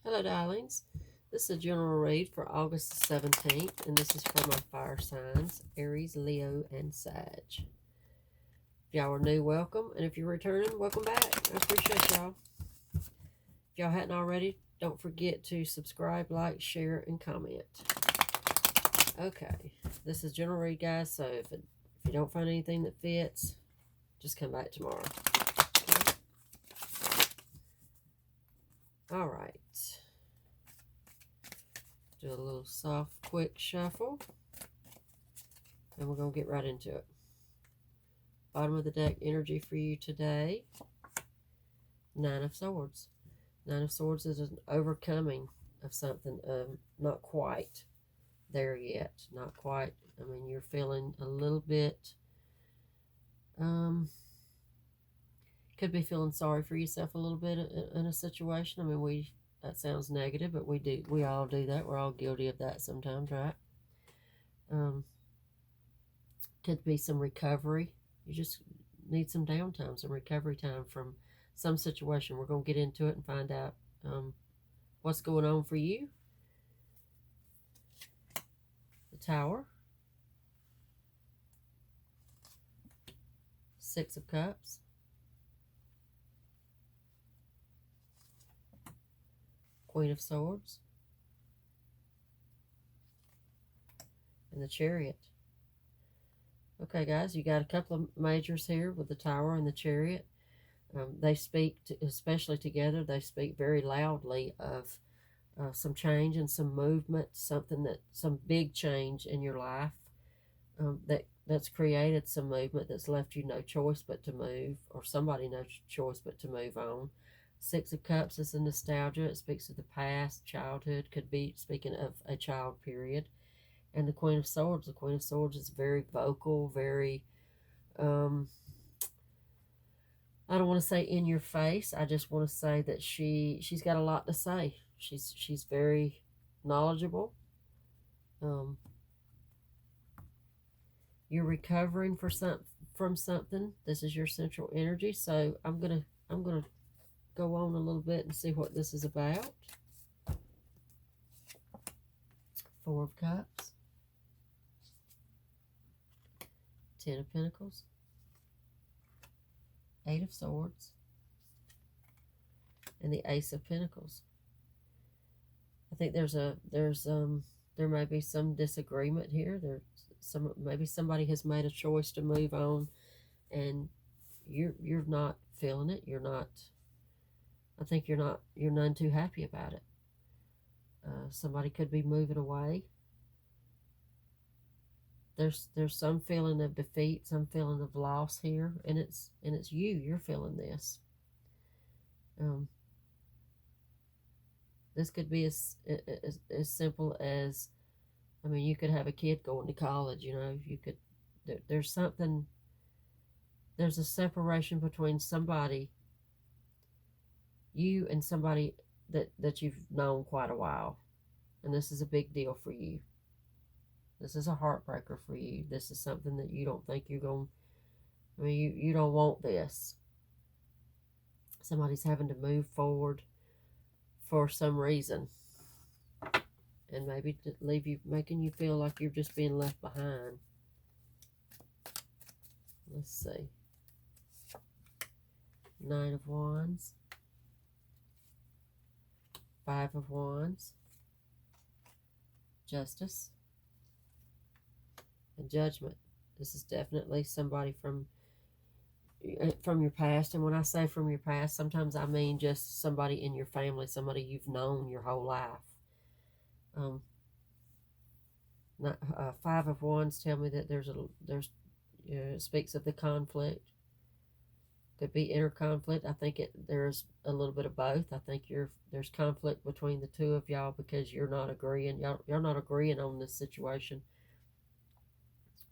Hello, darlings. This is a general read for August 17th, and this is for my fire signs, Aries, Leo, and Sag. If y'all are new, welcome, and if you're returning, welcome back. I appreciate y'all. If y'all hadn't already, don't forget to subscribe, like, share, and comment. Okay, this is general read, guys, so if you don't find anything that fits, just come back tomorrow. Okay? All right. Do a little soft, quick shuffle. And we're going to get right into it. Bottom of the deck energy for you today. Nine of Swords. Nine of Swords is an overcoming of something. Not quite there yet. Not quite. I mean, you're feeling a little bit... could be feeling sorry for yourself a little bit in a situation. I mean, that sounds negative, but we all do that. We're all guilty of that sometimes, right? Could be some recovery. You just need some downtime, some recovery time from some situation. We're going to get into it and find out what's going on for you. The Tower. Six of Cups. Queen of Swords. And the Chariot. Okay, guys, you got a couple of majors here with the Tower and the Chariot. They speak, especially together, they speak very loudly of some change and some movement, some big change in your life that's created some movement that's left you no choice but to move, or somebody no choice but to move on. Six of Cups is a nostalgia. It speaks of the past, childhood, could be speaking of a child period. And the Queen of Swords is very vocal, very, I don't want to say in your face. I just want to say that she's got a lot to say. She's very knowledgeable. You're recovering from something. This is your central energy. So I'm gonna go on a little bit and see what this is about. Four of Cups. Ten of Pentacles. Eight of Swords. And the Ace of Pentacles. I think there may be some disagreement here. Maybe somebody has made a choice to move on, and you're not feeling it. You're not. I think you're none too happy about it. Somebody could be moving away. There's some feeling of defeat, some feeling of loss here, and it's you're feeling this. This could be as simple as, I mean, you could have a kid going to college. You could. There's a separation between somebody, you and somebody that you've known quite a while, and this is a big deal for you. This is a heartbreaker for you. This is something that you don't think you're going. I mean, you don't want this. Somebody's having to move forward for some reason, and maybe to leave you, making you feel like you're just being left behind. Let's see. Nine of Wands. Five of Wands. Justice. And Judgment. This is definitely somebody from your past. And when I say from your past, sometimes I mean just somebody in your family, somebody you've known your whole life. Five of Wands tell me that it speaks of the conflict. Could be inner conflict. I think there's a little bit of both. I think there's conflict between the two of y'all because you're not agreeing. Y'all not agreeing on this situation.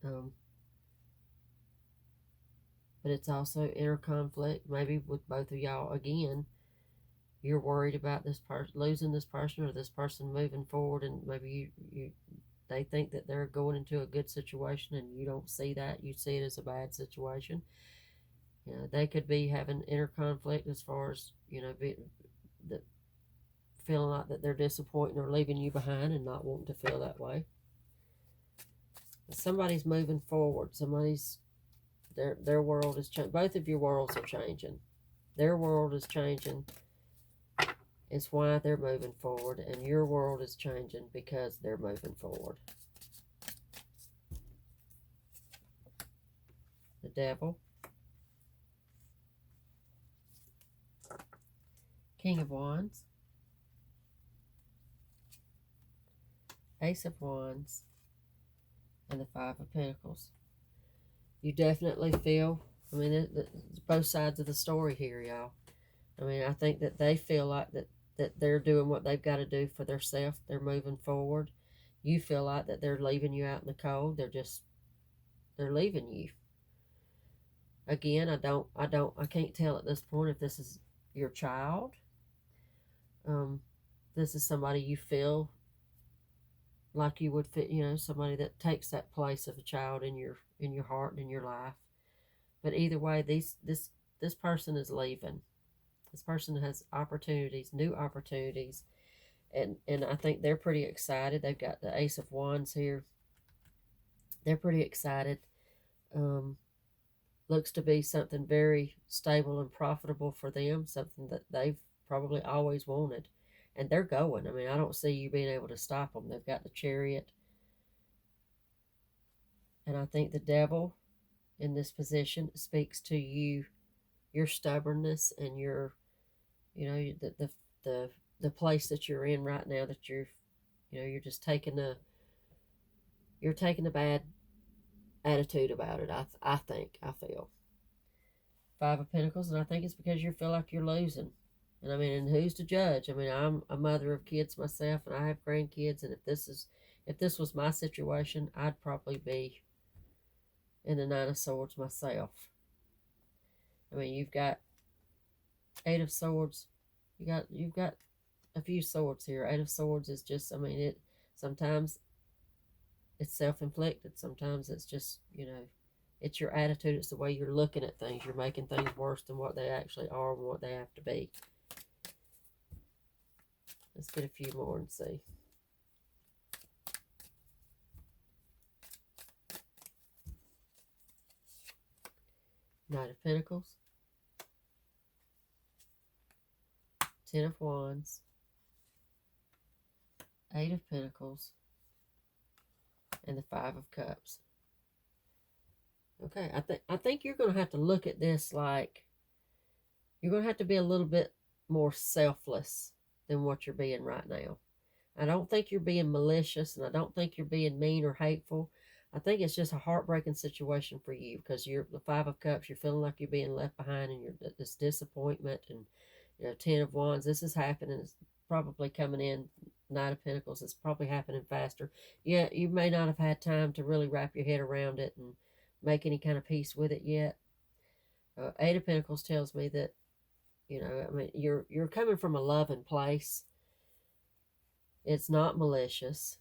But it's also inner conflict, maybe with both of y'all. Again, you're worried about this person losing this person, or this person moving forward, and maybe they think that they're going into a good situation, and you don't see that. You see it as a bad situation. They could be having inner conflict as far as feeling like that they're disappointing or leaving you behind and not wanting to feel that way. Somebody's moving forward. Somebody's, their world is changing. Both of your worlds are changing. Their world is changing. It's why they're moving forward, and your world is changing because they're moving forward. The Devil, King of Wands, Ace of Wands, and the Five of Pentacles. You definitely feel, I mean, it's both sides of the story here, y'all. I mean, I think that they feel like that they're doing what they've got to do for themselves. They're moving forward. You feel like that they're leaving you out in the cold. They're leaving you. Again, I can't tell at this point if this is your child. This is somebody you feel like you would fit, somebody that takes that place of a child in your heart and in your life. But either way, this person is leaving. This person has opportunities, new opportunities, and I think they're pretty excited. They've got the Ace of Wands here. They're pretty excited. Looks to be something very stable and profitable for them, something that they've probably always wanted. And they're going. I mean, I don't see you being able to stop them. They've got the Chariot. And I think the Devil in this position speaks to you, your stubbornness and your, the place that you're in right now, that you're just taking a bad attitude about it. I feel Five of Pentacles, and I think it's because you feel like you're losing. And I mean, and who's to judge? I mean, I'm a mother of kids myself, and I have grandkids, and if this was my situation, I'd probably be in the Nine of Swords myself. I mean, you've got Eight of Swords. You've got a few swords here. Eight of Swords is just, I mean, sometimes it's self-inflicted. Sometimes it's just, it's your attitude. It's the way you're looking at things. You're making things worse than what they actually are and what they have to be. Let's get a few more and see. Knight of Pentacles. Ten of Wands. Eight of Pentacles. And the Five of Cups. Okay, I think you're going to have to look at this like you're going to have to be a little bit more selfless than what you're being right now. I don't think you're being malicious, and I don't think you're being mean or hateful. I think it's just a heartbreaking situation for you, because you're the Five of Cups. You're feeling like you're being left behind, and this disappointment, and Ten of Wands. This is happening. It's probably coming in. Knight of Pentacles. It's probably happening faster. Yeah, you may not have had time to really wrap your head around it and make any kind of peace with it yet. Eight of Pentacles tells me that, I mean, you're coming from a loving place. It's not malicious.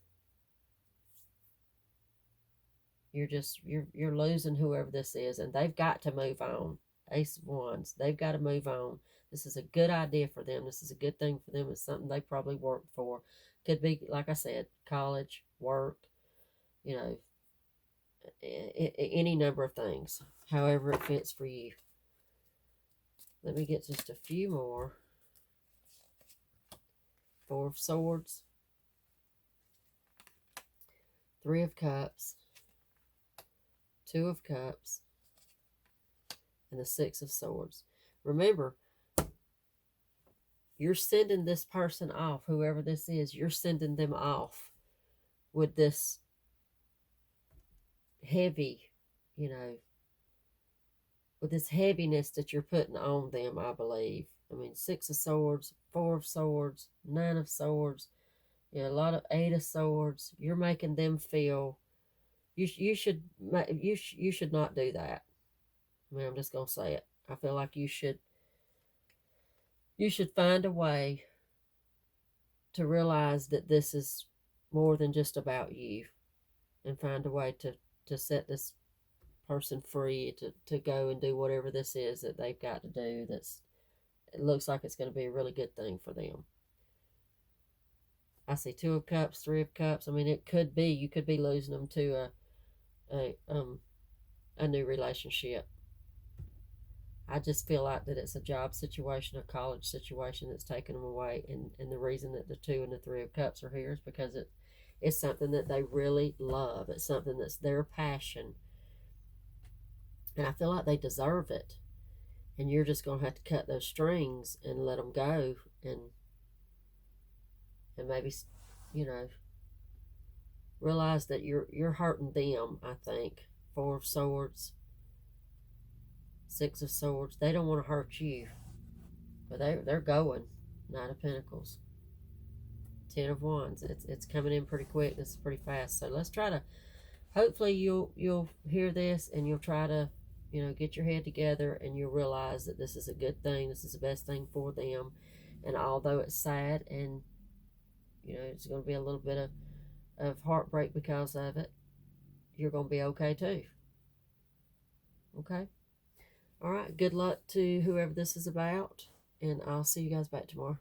You're losing whoever this is, and they've got to move on. Ace of Wands. They've got to move on. This is a good idea for them. This is a good thing for them. It's something they probably worked for. Could be, like I said, college, work, any number of things. However it fits for you. Let me get just a few more. Four of Swords. Three of Cups. Two of Cups. And the Six of Swords. Remember, you're sending this person off, whoever this is, you're sending them off with this heavy, with this heaviness that you're putting on them, I believe. I mean, Six of Swords, Four of Swords, Nine of Swords, a lot of Eight of Swords. You're making them feel, you should not do that. I mean, I'm just going to say it. I feel like you should find a way to realize that this is more than just about you, and find a way to set this person free to go and do whatever this is that they've got to do. It looks like it's going to be a really good thing for them. I see Two of Cups, Three of Cups. I mean, it could be, you could be losing them to a new relationship. I just feel like that it's a job situation, a college situation that's taking them away. And the reason that the Two and the Three of Cups are here is because it's something that they really love. It's something that's their passion. And I feel like they deserve it. And you're just going to have to cut those strings and let them go. And maybe, you know, realize that you're hurting them, I think. Four of Swords, Six of Swords. They don't want to hurt you. But they're going. Knight of Pentacles. Ten of Wands. It's coming in pretty quick. This is pretty fast. So let's try to, hopefully you'll hear this and you'll try to, you know, get your head together and you'll realize that this is a good thing. This is the best thing for them. And although it's sad and, you know, it's going to be a little bit of heartbreak because of it, you're going to be okay too. Okay? All right. Good luck to whoever this is about. And I'll see you guys back tomorrow.